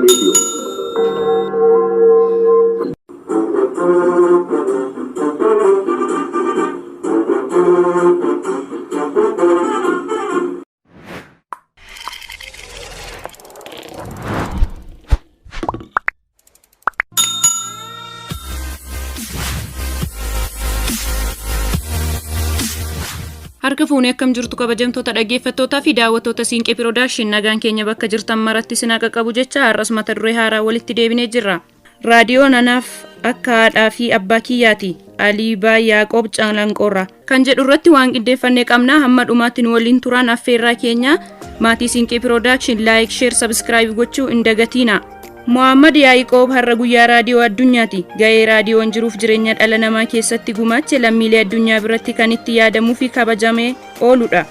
Radio. Harka fuunee akkam jirtu kabajamtoota dhaggeeffattootaa fi daawwattoota Siinqee Piroodakshin nagaan keenya bakka jirtan maratti sinaa qaqqabu jecha har'as mata duree haaraa walitti deebinee jirra. Raadiyoon anaaf akka haadhaa fi abbaa kiyyaati. Aliibaa Yaaqoob Calanqoorraa kan jedhu irratti waan qindeeffannee qabna. Hamma dhumaatti nu waliin turaan affeerraa keenya maatii Siinqee Piroodakshin like, share, subscribe gochuu hin dagatina. Muhammad Yaaqoob har'a guyyaa raadiyoo addunyaati. Ga'ee raadiyoon jiruuf jireenya dhala namaa keessatti gumaache lammiilee addunyaa biratti kan itti yaadamuu fi kabajamee ooludha.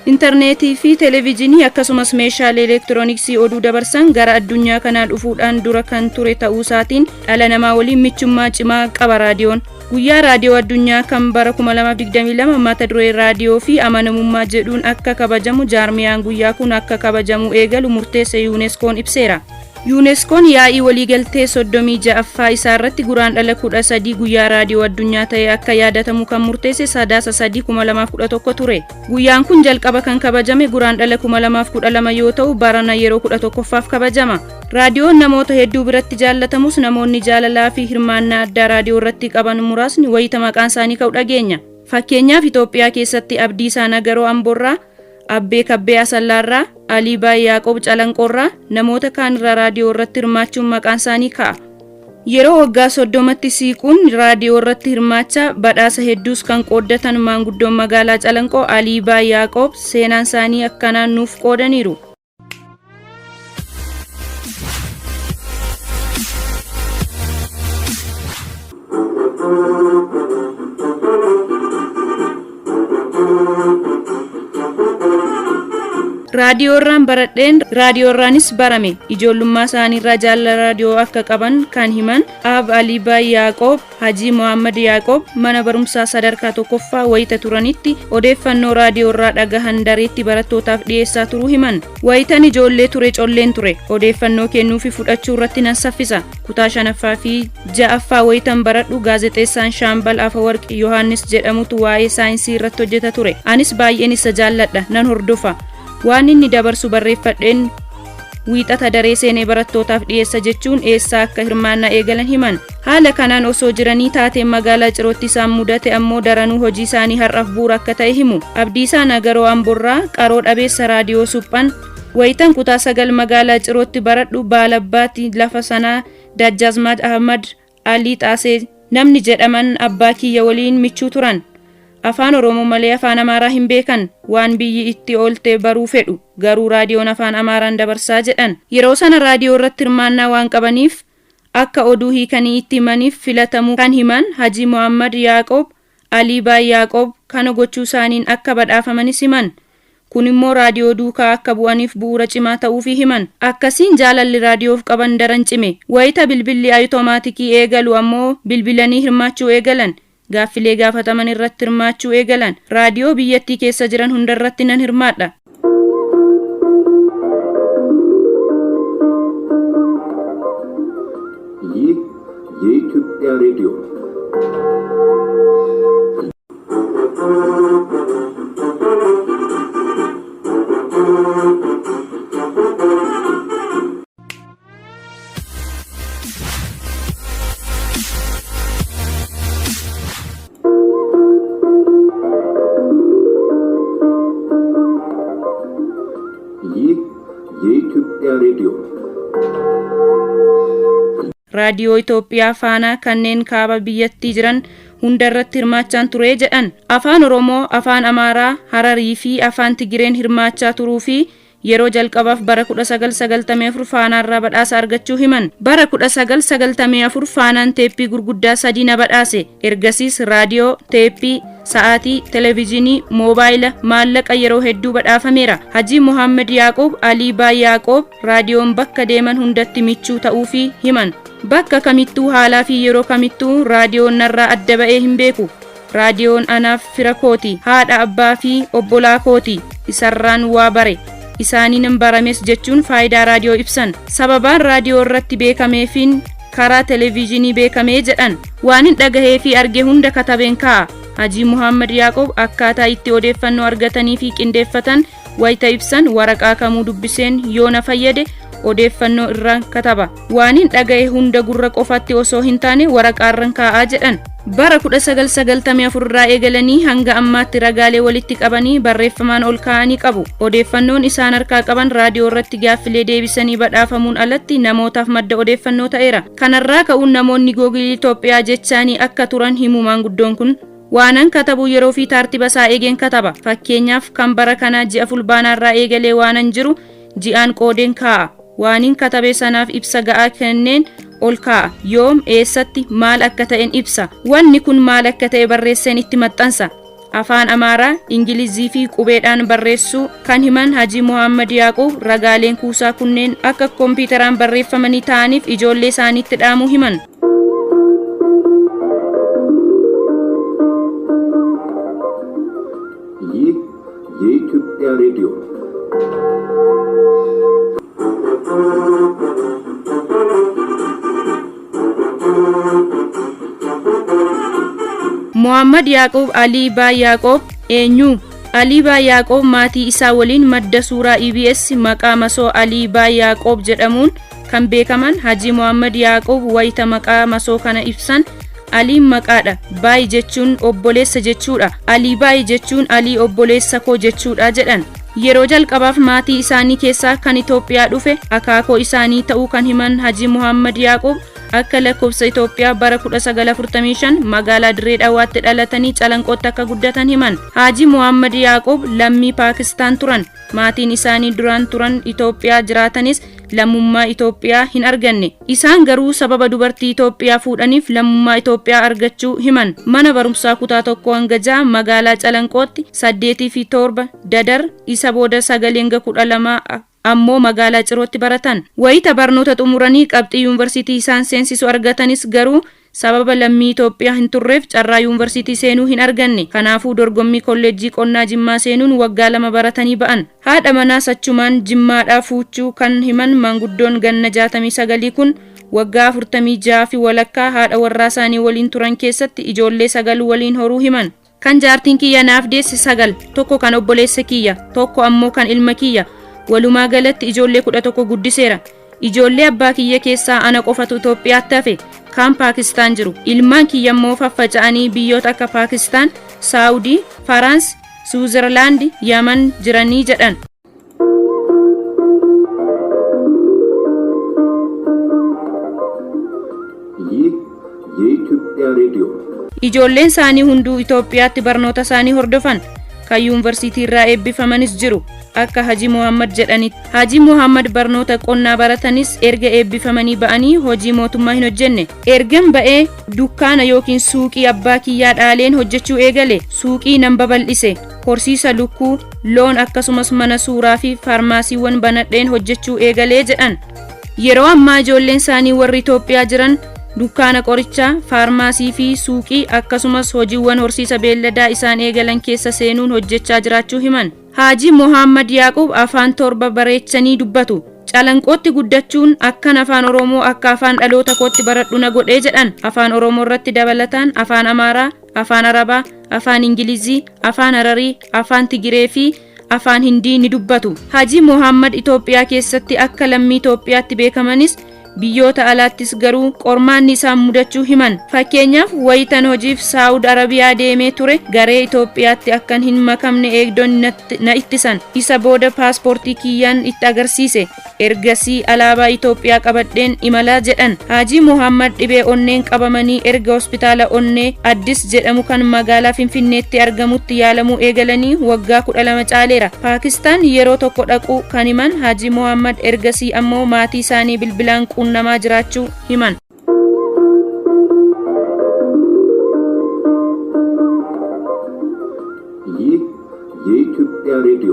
Interneetii fi televiizyinii akkasumas meeshaalee elektirooniksii oduu dabarsan gara addunyaa kanaa dhufuudhaan dura kan ture ta'uu isaatiin dhala namaa waliin michummaa cimaa qaba raadiyoon. Guyyaa raadiyoo addunyaa kan bara 2022 mata duree raadiyoo fi amanamummaa jedhuun akka kabajamu jaarmiyaan guyyaa kun akka kabajamu eegalu murteessa yuuneskoon ibseera. yuuneskoon yaa'ii waliigaltee 36ffaa isaa irratti guraandhala 13 guyyaa raadiyoo addunyaa ta'e akka yaadatamu kan murteesse sadaasa 3/2011 ture. Guyyaan kun jalqaba kan kabajame guraandhala 2012 yoo ta'u barana yeroo 11ffaaf kabajama. Raadiyoon namoota hedduu biratti jaallatamus namoonni jaalalaa fi hirmaannaa addaa raadiyoo irratti qaban muraasni wayita maqaan isaanii ka'u dhageenya. Fakkeenyaaf Itoophiyaa keessatti Abdiisaa Nagaroo Amboorraa, Abbee Kabbee Asallaarraa, Aliibaa Yaaqoob Calanqoorraa namoota kaan irraa raadiyoo irratti hirmaachuun maqaan isaanii ka'a. Yeroo waggaa 30tti siiquun raadiyoo irratti hirmaachaa badhaasa hedduus kan qooddatan maanguddoon magaalaa Calanqoo Aliibaa Yaaqoob seenaan isaanii akkanaan nuuf qoodaniiru. Raadiyoorraan baradheen raadiyoorraanis barame. Ijoollummaa isaaniirraa jaalala raadiyoo akka qaban kan himan Ab Aliibaa Yaaqoob, Hajii Muhammad Yaaqoob mana barumsaa sadarkaa tokkoffaa wayita turanitti odeeffannoo raadiyoorraa dhagahan dareetti barattootaaf dhiyeessaa turuu himan. Wayitan ijoollee ture colleen ture. Odeeffannoo kennuu fi fudhachuu irratti nan saffisa. Kutaa 5ffaa fi 6ffaa wayitan baradhu gaazexeessaan Shaambal Afawarqi Yohaannis jedhamutu waa'ee saayinsii irratti hojjeta ture. Anis baay'een isa jaalladha, nan hordofa. Waan inni dabarsu barreeffadheen wiixata daree seenee barattootaaf dhiyeessa jechuun eessaa akka hirmaannaa eegalan himan. Haala kanaan osoo jiranii taateen magaalaa Cirootti isaan mudate ammoo daranuu hojii isaanii har'aaf bu'uura akka ta'e himu. Abdiisaa Nagaroo Amboorraa qaroo dhabeessa raadiyoo suphan wayitan kutaa 9 magaalaa Cirootti baradhu baalabbaatti lafa sanaa Dajjazmaaj Ahmad Alii Xaasee namni jedhaman abbaa kiyya waliin michuu turan. Afaan Oromoo malee afaan Amaaraa hin beekan. Waan biyyi itti oolte baruu fedhu garuu raadiyoon afaan Amaaraan dabarsaa jedhan. Yeroo sana raadiyoo irratti hirmaannaa waan qabaniif akka oduu hiikanii itti himaniif filatamuu kan himan Hajii Muhammad Yaaqoob, Aliibaa Yaaqoob kana gochuu isaaniin akka badhaafamanis himan. Kun immoo raadiyoo duukaa akka bu'aniif bu'uura cimaa ta'uufi himan. Akkasiin jaalalli raadiyoof qaban daran cime. Wayita bilbilli awutomaatikii eegalu ammoo bilbilanii hirmaachuu eegalan. Gaaffilee gaafataman irratti hirmaachuu eegalan. Raadiyoo biyyattii keessa jiran hunda irratti nan hirmaadha. የኢትዮጵያ ሬዲዮ የኢትዮጵያ ሬዲዮ Raadiyoo Itoophiyaa faana kanneen kaaba biyyattii jiran hunda irratti hirmaachaan ture jedhan. Afaan Oromoo, Afaan Amaaraa, Hararii fi Afaan Tigireen hirmaachaa turuu fi yeroo jalqabaaf bara 1994 faanaarraa badhaasa argachuu himan. Bara 1994 faanaan teeppii gurguddaa 3 na badhaase. Ergasiis raadiyoo, teeppii, sa'aatii, televiziyoonii, moobaayila, maallaqa yeroo hedduu badhaafameera. Haji Muhammad Yaaqoob Alii Baay Yaaqoob raadiyoon bakka deeman hundatti michuu ta'uufii himan. Bakka kamittuu haalaa fi yeroo kamittuu raadiyoon narraa adda ba'ee hin beeku. Raadiyoon anaaf fira kooti, haadha abbaa fi obbolaa kooti. Isarraan waa bare. Isaaniin barames jechuun faayidaa raadiyoo ibsan. Sababaan raadiyoo irratti beekameefiin karaa televiziyoonii beekamee jedhan. Waan hin dhagahee fi arge hunda katabeen kaa'a. Haji Muhammad Yaaqoob akkaataa itti odeeffannoo argatanii fi qindeeffatan wayita ibsan waraqaa kamuu dubbiseen yoo na fayyade odeeffannoo irraan kataba. Waan hin dhagahe hunda gurra qofatti osoo hin taane waraqaarran kaa'aa jedhan. Bara 1994 irraa eegalanii hanga ammaatti ragaalee walitti qabanii barreeffamaan ol kaa'anii qabu. Odeeffannoon isaan harkaa qaban raadiyoo irratti gaaffilee deebisanii badhaafamuun alatti namootaaf madda odeeffannoo ta'eera. Kanarraa ka'uun namoonni googilii Itoophiyaa jechaanii akka turan himu maanguddoon kun. Waanan katabu yeroo fi tartiiba isaa eegeen kataba. Fakkeenyaaf kan bara kanaa ji'a fulbaanaarraa eegalee waanan jiru ji'aan qoodeen kaa'a. Waanin katabe sanaaf ibsa ga'aa kenneen ol kaa'a. Yoom eessatti maal akka ta'een ibsa. Wanni kun maal akka ta'e barreesseen itti maxxansa. Afaan Amaaraa, Ingilizii fi qubeedhaan barreessuu kan himan Haji Muhammad Yaaqoob ragaaleen kuusaa kunneen akka kompiitaraan barreeffamanii ta'aniif ijoollee isaaniitti dhaamuu himan. የኢትዮጵያ ሬዲዮ Muhammad Yaaqoob Alii Baay Yaaqoob eenyu? Alii Baay Yaaqoob maatii isaa waliin madda suuraa EBS maqaa masoo Alii Baay Yaaqoob jedhamuun kan beekaman. Haji Muhammad Yaaqoob wayita maqaa masoo kana ibsan Aliin maqaadha. Baay jechuun obboleessa jechuudha. Alii Baay jechuun Alii obboleessa koo jechuudha jedhan. Yeroo jalqabaaf maatii isaanii keessaa kan Itoophiyaa dhufe akaakoo isaanii ta'uu kan himan Haji Muhammad Yaaqoob akka lakkoofsa Itoophiyaa bara 1945 magaalaa Dirree Dhawaatti dhalatanii Calanqootti akka guddatan himan. Haji Muhammad Yaaqoob lammii Paakistaan turan. Maatiin isaanii duraan turan Itoophiyaa jiraatanis lammummaa Itoophiyaa hin arganne. Isaan garuu sababa dubartii Itoophiyaa fuudhaniif lammummaa Itoophiyaa argachuu himan. Mana barumsaa kutaa 1 hanga 6 magaalaa Calanqootti 8 fi 7 Dadar isa booda 9 hanga 12 ammoo magaalaa Cirootti baratan. Wayita barnoota xumuranii qabxii yuunivarsiitii isaan seensisu argatanis garuu sababa lammii Itoophiyaa hin turreef carraa yuunivarsiitii seenuu hin arganne. Kanaafuu dorgommii kolleejjii qonnaa Jimmaa seenuun waggaa 2 baratanii ba'an. Haadha manaa sachumaan Jimmaadhaa fuuchuu kan himan maanguddoon ganna 69 kun waggaa 46 fi walakkaa haadha warraa isaanii waliin turan keessatti ijoollee 9 waliin horuu himan. Kan jaartiin kiyya naaf deesse 9, tokko kan obboleessa kiyya, tokko ammoo kan ilma kiyya. Walumaa galatti ijoollee 11 guddiseera. Ijoollee abbaa kiyya keessaa ana qofatu Itoophiyaatti hafe kan Paakistaan jiru. Ilmaan kiyya immoo faffaca'anii biyyoota akka Paakistaan, Saawudii, Faraans, Suuzerlaand, Yaman jiranii jedhan. የኢትዮጵያ ሬዲዮ Ijoolleen isaanii hunduu Itoophiyaatti barnoota isaanii hordofan. Kan yuunivarsiitii irraa eebbifamanis jiru. Akka Haji Muhammad jedhanitti. Haji Muhammad barnoota qonnaa baratanis erga eebbifamanii ba'anii hojii mootummaa hin hojjenne. Ergan ba'ee dukkaana yookiin suuqii abbaa kiyyaa dhaaleen hojjechuu eegale. Suuqii nan babal'ise. Horsiisa lukkuu, loon akkasumas mana suuraa fi faarmaasiiwwan banadheen hojjechuu eegalee jedhan. Yeroo ammaa ijoolleen isaanii warri Itoophiyaa jiran dukkaana qorichaa, faarmaasii fi suuqii akkasumas hojiiwwan horsiisa beelladaa isaan eegalan keessa seenuun hojjechaa jiraachuu himan. Haji Muhammad Yaaqoob afaan 7 bareechanii dubbatu. Calanqootti guddachuun akkan afaan Oromoo akka afaan dhaloota kootti baradhu na godhee jedhan. Afaan Oromoo irratti dabalataan afaan Amaaraa, afaan Arabaa, afaan Ingilizii, afaan Hararii, afaan Tigiree fi afaan Hindii ni dubbatu. Haji Muhammad Itoophiyaa keessatti akka lammii Itoophiyaatti beekamanis biyyoota alaattis garuu qormaanni isaan mudachuu himan. Fakkeenyaaf wayitan hojiif Saawud Arabiyaa deemee ture garee Itoophiyaatti akkan hin makamne eegdonni na ittisan. Isa booda paaspoortii kiyyaan itti agarsiise. Ergasii alaabaa Itoophiyaa qabadheen imalaa jedhan. Haji Muhammad dhibee onneen qabamanii erga hospitaala onnee Addis jedhamu kan magaalaa Finfinneetti argamutti yaalamuu eegalanii waggaa 12 caaleera. Paakistaan yeroo tokko dhaquu kan himan Haji Muhammad ergasii ammoo maatii isaanii bilbilaan quunnamaa jiraachuu himan. የኢትዮጵያ ሬዲዮ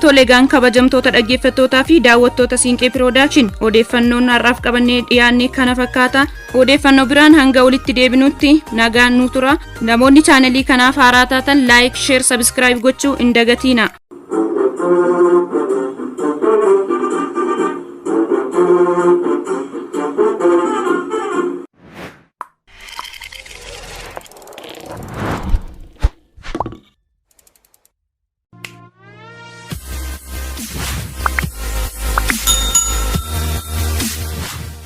Tolegaan kabajamtoota dhaggeeffattootaa fi daawwattoota Siinqee Piroodakshin odeeffannoon har'aaf qabannee dhiyaanne kana fakkaata. Odeeffannoo biraan hanga walitti deebinutti nagaan nu tura. Namoonni chaanelii kanaaf haaraa taatan laayik, sheer, sabiskiraayib gochuu hin dagatinaa.